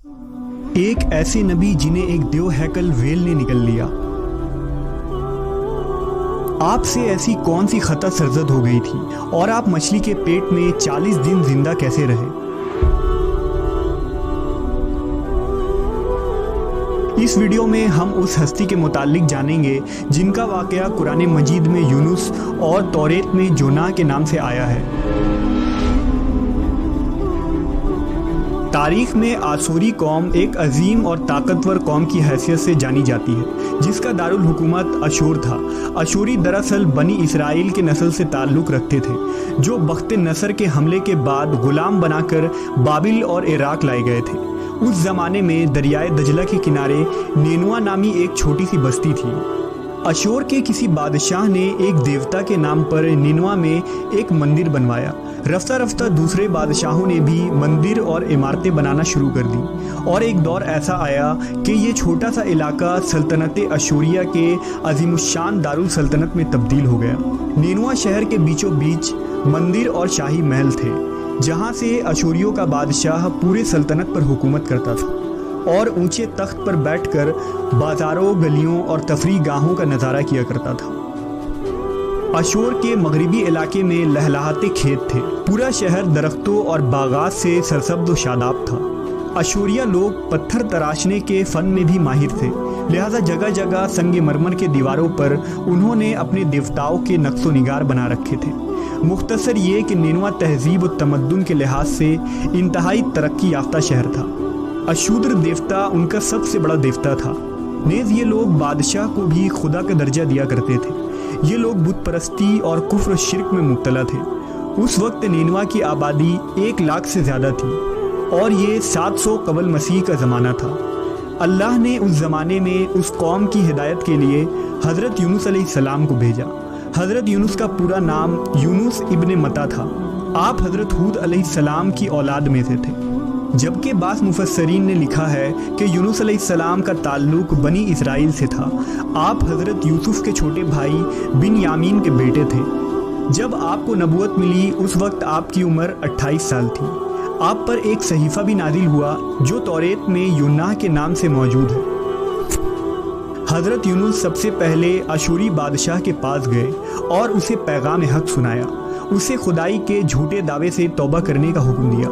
ایک ایسے نبی جنہیں ایک دیو ہیکل ویل نے نگل لیا۔ آپ سے ایسی کون سی خطا سرزد ہو گئی تھی اور آپ مچھلی کے پیٹ میں 40 دن زندہ کیسے رہے؟ اس ویڈیو میں ہم اس ہستی کے متعلق جانیں گے جن کا واقعہ قرآن مجید میں یونس اور توریت میں جونا کے نام سے آیا ہے۔ تاریخ میں آشوری قوم ایک عظیم اور طاقتور قوم کی حیثیت سے جانی جاتی ہے جس کا دارالحکومت اشور تھا۔ اشوری دراصل بنی اسرائیل کے نسل سے تعلق رکھتے تھے جو بخت نصر کے حملے کے بعد غلام بنا کر بابل اور عراق لائے گئے تھے۔ اس زمانے میں دریائے دجلہ کے کنارے نینوا نامی ایک چھوٹی سی بستی تھی۔ اشور کے کسی بادشاہ نے ایک دیوتا کے نام پر نینوا میں ایک مندر بنوایا۔ رفتہ رفتہ دوسرے بادشاہوں نے بھی مندر اور عمارتیں بنانا شروع کر دی اور ایک دور ایسا آیا کہ یہ چھوٹا سا علاقہ سلطنت اشوریہ کے عظیم الشان دارالسلطنت میں تبدیل ہو گیا۔ نینوا شہر کے بیچوں بیچ مندر اور شاہی محل تھے جہاں سے اشوریوں کا بادشاہ پورے سلطنت پر حکومت کرتا تھا اور اونچے تخت پر بیٹھ کر بازاروں، گلیوں اور تفریح گاہوں کا نظارہ کیا کرتا تھا۔ اشور کے مغربی علاقے میں لہلہاتے کھیت تھے۔ پورا شہر درختوں اور باغات سے سرسبز و شاداب تھا۔ اشوریہ لوگ پتھر تراشنے کے فن میں بھی ماہر تھے، لہذا جگہ جگہ سنگ مرمر کے دیواروں پر انہوں نے اپنے دیوتاؤں کے نقش و نگار بنا رکھے تھے۔ مختصر یہ کہ نینوا تہذیب و تمدن کے لحاظ سے انتہائی ترقی یافتہ شہر تھا۔ اشودر دیوتا ان کا سب سے بڑا دیوتا تھا۔ نیز یہ لوگ بادشاہ کو بھی خدا کا درجہ دیا کرتے تھے۔ یہ لوگ بت پرستی اور کفر و شرک میں مبتلا تھے۔ اس وقت نینوا کی آبادی 1 لاکھ سے زیادہ تھی اور یہ 700 قبل مسیح کا زمانہ تھا۔ اللہ نے اس زمانے میں اس قوم کی ہدایت کے لیے حضرت یونس علیہ السلام کو بھیجا۔ حضرت یونس کا پورا نام یونس ابن متا تھا۔ آپ حضرت ہود علیہ السلام کی اولاد میں سے تھے، جبکہ بعض مفسرین نے لکھا ہے کہ یونس علیہ السلام کا تعلق بنی اسرائیل سے تھا۔ آپ حضرت یوسف کے چھوٹے بھائی بن یامین کے بیٹے تھے۔ جب آپ کو نبوت ملی اس وقت آپ کی عمر 28 سال تھی۔ آپ پر ایک صحیفہ بھی نازل ہوا جو توریت میں یوناہ کے نام سے موجود ہے۔ حضرت یونس سب سے پہلے اشوری بادشاہ کے پاس گئے اور اسے پیغام حق سنایا۔ اسے خدائی کے جھوٹے دعوے سے توبہ کرنے کا حکم دیا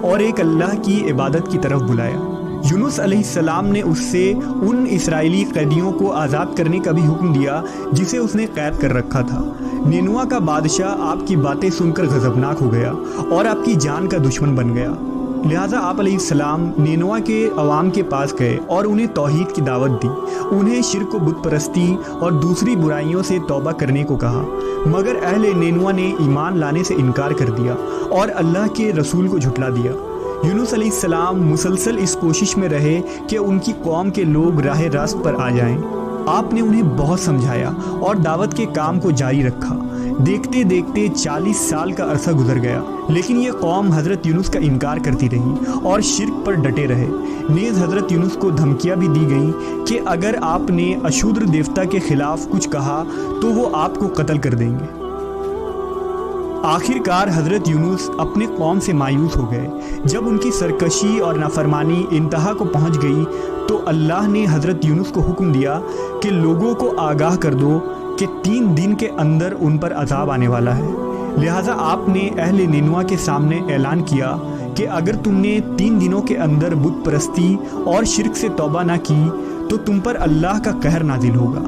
اور ایک اللہ کی عبادت کی طرف بلایا۔ یونس علیہ السلام نے اس سے ان اسرائیلی قیدیوں کو آزاد کرنے کا بھی حکم دیا جسے اس نے قید کر رکھا تھا۔ نینوا کا بادشاہ آپ کی باتیں سن کر غضبناک ہو گیا اور آپ کی جان کا دشمن بن گیا، لہٰذا آپ علیہ السلام نینوا کے عوام کے پاس گئے اور انہیں توحید کی دعوت دی۔ انہیں شرک و بت پرستی اور دوسری برائیوں سے توبہ کرنے کو کہا، مگر اہل نینوا نے ایمان لانے سے انکار کر دیا اور اللہ کے رسول کو جھٹلا دیا۔ یونس علیہ السلام مسلسل اس کوشش میں رہے کہ ان کی قوم کے لوگ راہ راست پر آ جائیں۔ آپ نے انہیں بہت سمجھایا اور دعوت کے کام کو جاری رکھا۔ دیکھتے دیکھتے 40 سال کا عرصہ گزر گیا، لیکن یہ قوم حضرت یونس کا انکار کرتی رہی اور شرک پر ڈٹے رہے۔ نیز حضرت یونس کو دھمکیاں بھی دی گئیں کہ اگر آپ نے اشودر دیوتا کے خلاف کچھ کہا تو وہ آپ کو قتل کر دیں گے۔ آخر کار حضرت یونس اپنے قوم سے مایوس ہو گئے۔ جب ان کی سرکشی اور نافرمانی انتہا کو پہنچ گئی تو اللہ نے حضرت یونس کو حکم دیا کہ لوگوں کو آگاہ کر دو کہ 3 دن کے اندر ان پر عذاب آنے والا ہے۔ لہٰذا آپ نے اہل نینوا کے سامنے اعلان کیا کہ اگر تم نے 3 دنوں کے اندر بت پرستی اور شرک سے توبہ نہ کی تو تم پر اللہ کا قہر نازل ہوگا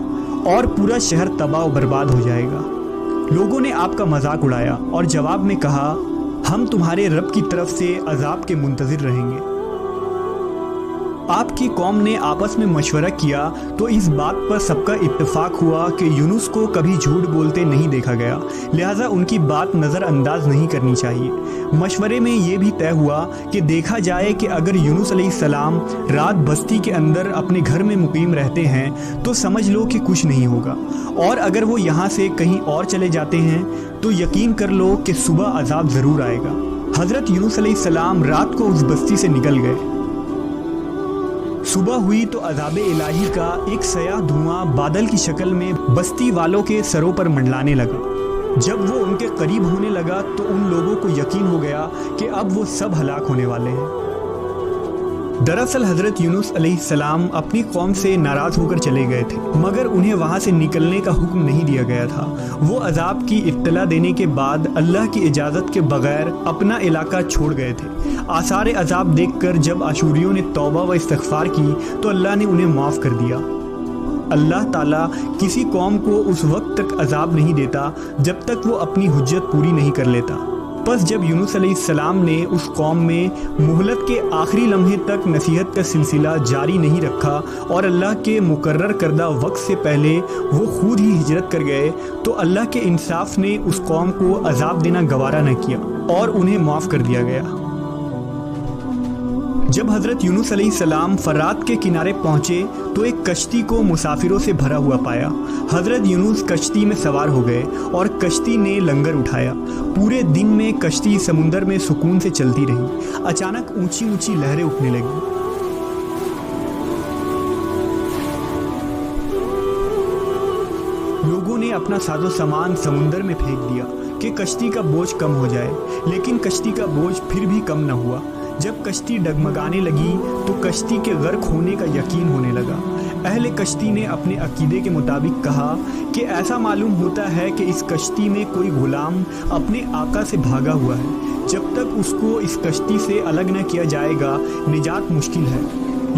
اور پورا شہر تباہ و برباد ہو جائے گا۔ لوگوں نے آپ کا مذاق اڑایا اور جواب میں کہا، ہم تمہارے رب کی طرف سے عذاب کے منتظر رہیں گے۔ آپ کی قوم نے آپس میں مشورہ کیا تو اس بات پر سب کا اتفاق ہوا کہ یونس کو کبھی جھوٹ بولتے نہیں دیکھا گیا، لہٰذا ان کی بات نظر انداز نہیں کرنی چاہیے۔ مشورے میں یہ بھی طے ہوا کہ دیکھا جائے کہ اگر یونس علیہ السلام رات بستی کے اندر اپنے گھر میں مقیم رہتے ہیں تو سمجھ لو کہ کچھ نہیں ہوگا، اور اگر وہ یہاں سے کہیں اور چلے جاتے ہیں تو یقین کر لو کہ صبح عذاب ضرور آئے گا۔ حضرت یونس علیہ السلام رات کو اس بستی سے نکل گئے۔ صبح ہوئی تو عذاب الہی کا ایک سیاہ دھواں بادل کی شکل میں بستی والوں کے سروں پر منڈلانے لگا۔ جب وہ ان کے قریب ہونے لگا تو ان لوگوں کو یقین ہو گیا کہ اب وہ سب ہلاک ہونے والے ہیں۔ दरअसल हजरत यूनुस अलैहिस्सलाम अपनी कौम से नाराज होकर चले गए थे, मगर उन्हें वहां से निकलने का हुक्म नहीं दिया गया था। वो अजाब की इत्तला देने के बाद अल्लाह की इजाज़त के बगैर अपना इलाका छोड़ गए थे। आसार अजाब देखकर जब अशूरियों ने तौबा व इस्तिग़फ़ार की तो अल्लाह ने उन्हें माफ़ कर दिया। अल्लाह ताला किसी कौम को उस वक्त तक अजाब नहीं देता जब तक वो अपनी हुज्जत पूरी नहीं कर लेता। बस जब यूनुस अलैहिस्सलाम ने उस कौम में मोहलत के आखिरी लम्हे तक नसीहत का सिलसिला जारी नहीं रखा और अल्लाह के मुकर्रर करदा वक्त से पहले वो खुद ही हिजरत कर गए, तो अल्लाह के इंसाफ ने उस कौम को अजाब देना गवारा न किया और उन्हें माफ़ कर दिया गया। जब हज़रत यूनुस अलैहिस्सलाम फरात के किनारे पहुँचे तो एक कश्ती को मुसाफिरों से भरा हुआ पाया। हज़रत यूनुस कश्ती में सवार हो गए और कश्ती ने लंगर उठाया। पूरे दिन में कश्ती समुंदर में सुकून से चलती रही। अचानक ऊंची ऊंची लहरें उठने लगीं। लोगों ने अपना साजो सामान समुंदर में फेंक दिया कि कश्ती का बोझ कम हो जाए, लेकिन कश्ती का बोझ फिर भी कम न हुआ। जब कश्ती डगमगाने लगी तो कश्ती के गर्क होने का यकीन होने लगा। अहले कश्ती ने अपने अकीदे के मुताबिक कहा कि ऐसा मालूम होता है कि इस कश्ती में कोई गुलाम अपने आका से भागा हुआ है। जब तक उसको इस कश्ती से अलग न किया जाएगा निजात मुश्किल है।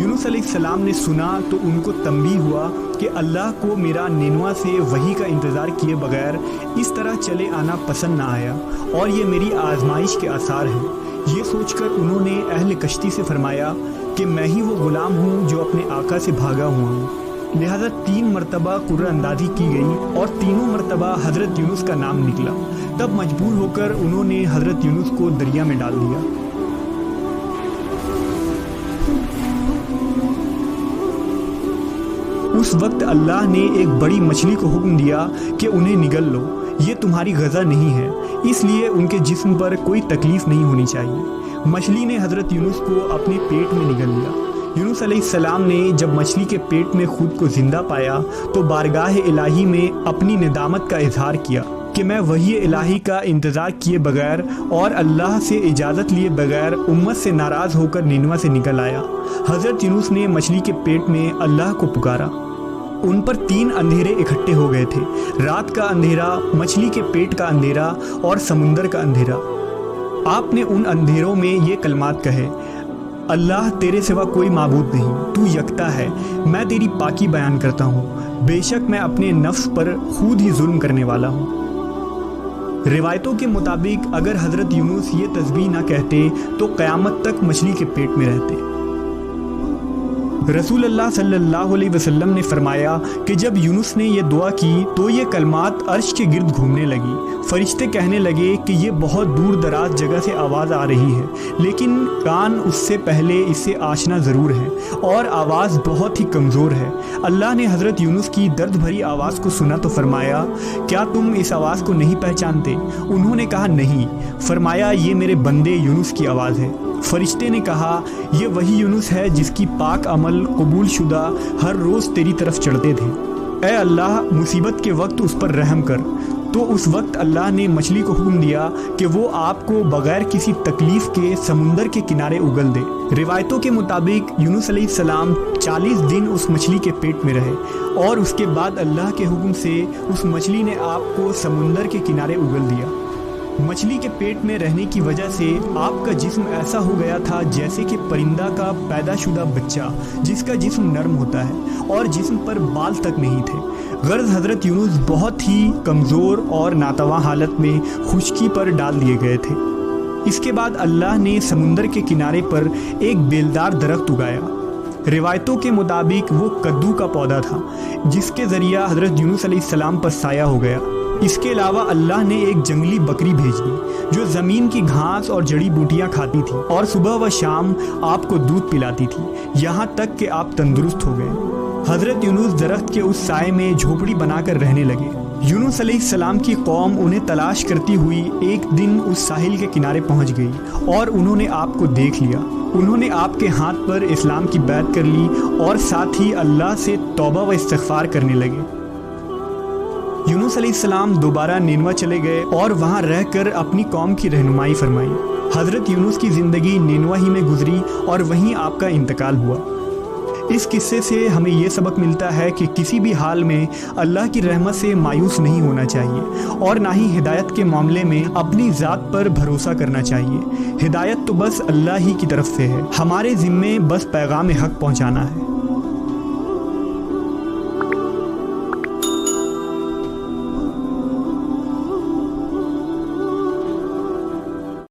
यूनुस अलैहिस्सलाम ने सुना तो उनको तंबीह हुआ कि अल्लाह को मेरा निनवा से वही का इंतज़ार किए बगैर इस तरह चले आना पसंद ना आया और ये मेरी आजमाइश के आसार हैं। ये सोचकर उन्होंने अहले कश्ती से फरमाया कि मैं ही वो गुलाम हूँ जो अपने आका से भागा हुआ हूँ। लिहाजा 3 मरतबा कुर्रा अंदाज़ी की गई और तीनों मरतबा हज़रत यूनुस का नाम निकला। तब मजबूर होकर उन्होंने हज़रत यूनुस को दरिया में डाल दिया। उस वक्त अल्लाह ने एक बड़ी मछली को हुक्म दिया कि उन्हें निगल लो, ये तुम्हारी गज़ा नहीं है, इसलिए उनके जिस्म पर कोई तकलीफ़ नहीं होनी चाहिए। मछली ने हज़रत यूनुस को अपने पेट में निगल लिया। यूनुस अलैहिस्सलाम ने जब मछली के पेट में खुद को ज़िंदा पाया तो बारगाह इलाही में अपनी निदामत का इजहार किया कि मैं वही इलाही का इंतज़ार किए बगैर और अल्लाह से इजाज़त लिए बगैर उम्मत से नाराज़ होकर निनवा से निकल आया। हज़रत यूनुस ने मछली के पेट में अल्लाह को पुकारा। उन पर 3 अंधेरे इकट्ठे हो गए थे, रात का अंधेरा, मछली के पेट का अंधेरा और समुंदर का अंधेरा। आपने उन अंधेरों में ये कलमात कहे, अल्लाह तेरे सिवा कोई माबूद नहीं, तू यकता है, मैं तेरी पाकी बयान करता हूँ, बेशक मैं अपने नफ्स पर खुद ही जुल्म करने वाला हूँ। रिवायतों के मुताबिक अगर हज़रत यूनुस ये तस्बीह ना कहते तो क़यामत तक मछली के पेट में रहते। रसूल अल्लाह सल्लल्लाहु अलैहि वसल्लम ने फरमाया कि जब यूनुस ने यह दुआ की तो ये कलमात अर्श के गिर्द घूमने लगी। फरिश्ते कहने लगे कि ये बहुत दूर दराज जगह से आवाज़ आ रही है, लेकिन कान उससे पहले इससे आशना ज़रूर है और आवाज़ बहुत ही कमज़ोर है। अल्लाह ने हज़रत यूनुस की दर्द भरी आवाज़ को सुना तो फरमाया, क्या तुम इस आवाज़ को नहीं पहचानते? उन्होंने कहा नहीं। फरमाया, ये मेरे बंदे यूनुस की आवाज़ है। फरिश्ते ने कहा, ये वही यूनुस है जिसकी पाक अमल कबूल शुदा हर रोज़ तेरी तरफ चढ़ते थे। ऐ अल्लाह, मुसीबत के वक्त उस पर रहम कर। तो उस वक्त अल्लाह ने मछली को हुक्म दिया कि वो आपको बगैर किसी तकलीफ़ के समुंदर के किनारे उगल दे। रिवायतों के मुताबिक यूनुस अलैहिस्सलाम 40 दिन उस मछली के पेट में रहे और उसके बाद अल्लाह के हुक्म से उस मछली ने आपको समुंदर के किनारे उगल दिया। मछली के पेट में रहने की वजह से आपका जिस्म ऐसा हो गया था जैसे कि परिंदा का पैदाशुदा बच्चा जिसका जिस्म नरम होता है और जिस्म पर बाल तक नहीं थे। गर्ज हज़रत यूनुस बहुत ही कमज़ोर और नातवा हालत में खुश्की पर डाल दिए गए थे। इसके बाद अल्लाह ने समुंदर के किनारे पर एक बेलदार दरख्त उगाया। रिवायतों के मुताबिक वो कद्दू का पौधा था जिसके ज़रिया हज़रत यूनुस अलैहिस्सलाम पर साया हो गया। इसके अलावा अल्लाह ने एक जंगली बकरी भेज दी जो ज़मीन की घास और जड़ी बूटियाँ खाती थी और सुबह व शाम आपको दूध पिलाती थी, यहाँ तक कि आप तंदुरुस्त हो गए। हज़रत यूनुस दरख्त के उस साए में झोपड़ी बनाकर रहने लगे। यूनुस अलैहिस्सलाम की कौम उन्हें तलाश करती हुई एक दिन उस साहिल के किनारे पहुँच गई और उन्होंने आपको देख लिया। उन्होंने आपके हाथ पर इस्लाम की बैत कर ली और साथ ही अल्लाह से तौबा व इस्तिग़फ़ार करने लगे। यूनुस अलैहिस्सलाम दोबारा निनवा चले गए और वहाँ रहकर अपनी कौम की रहनुमाई फरमाई। حضرت یونس کی زندگی نینوا ہی میں گزری اور وہیں آپ کا انتقال ہوا۔ اس قصے سے ہمیں یہ سبق ملتا ہے کہ کسی بھی حال میں اللہ کی رحمت سے مایوس نہیں ہونا چاہیے اور نہ ہی ہدایت کے معاملے میں اپنی ذات پر بھروسہ کرنا چاہیے۔ ہدایت تو بس اللہ ہی کی طرف سے ہے، ہمارے ذمے بس پیغام حق پہنچانا ہے۔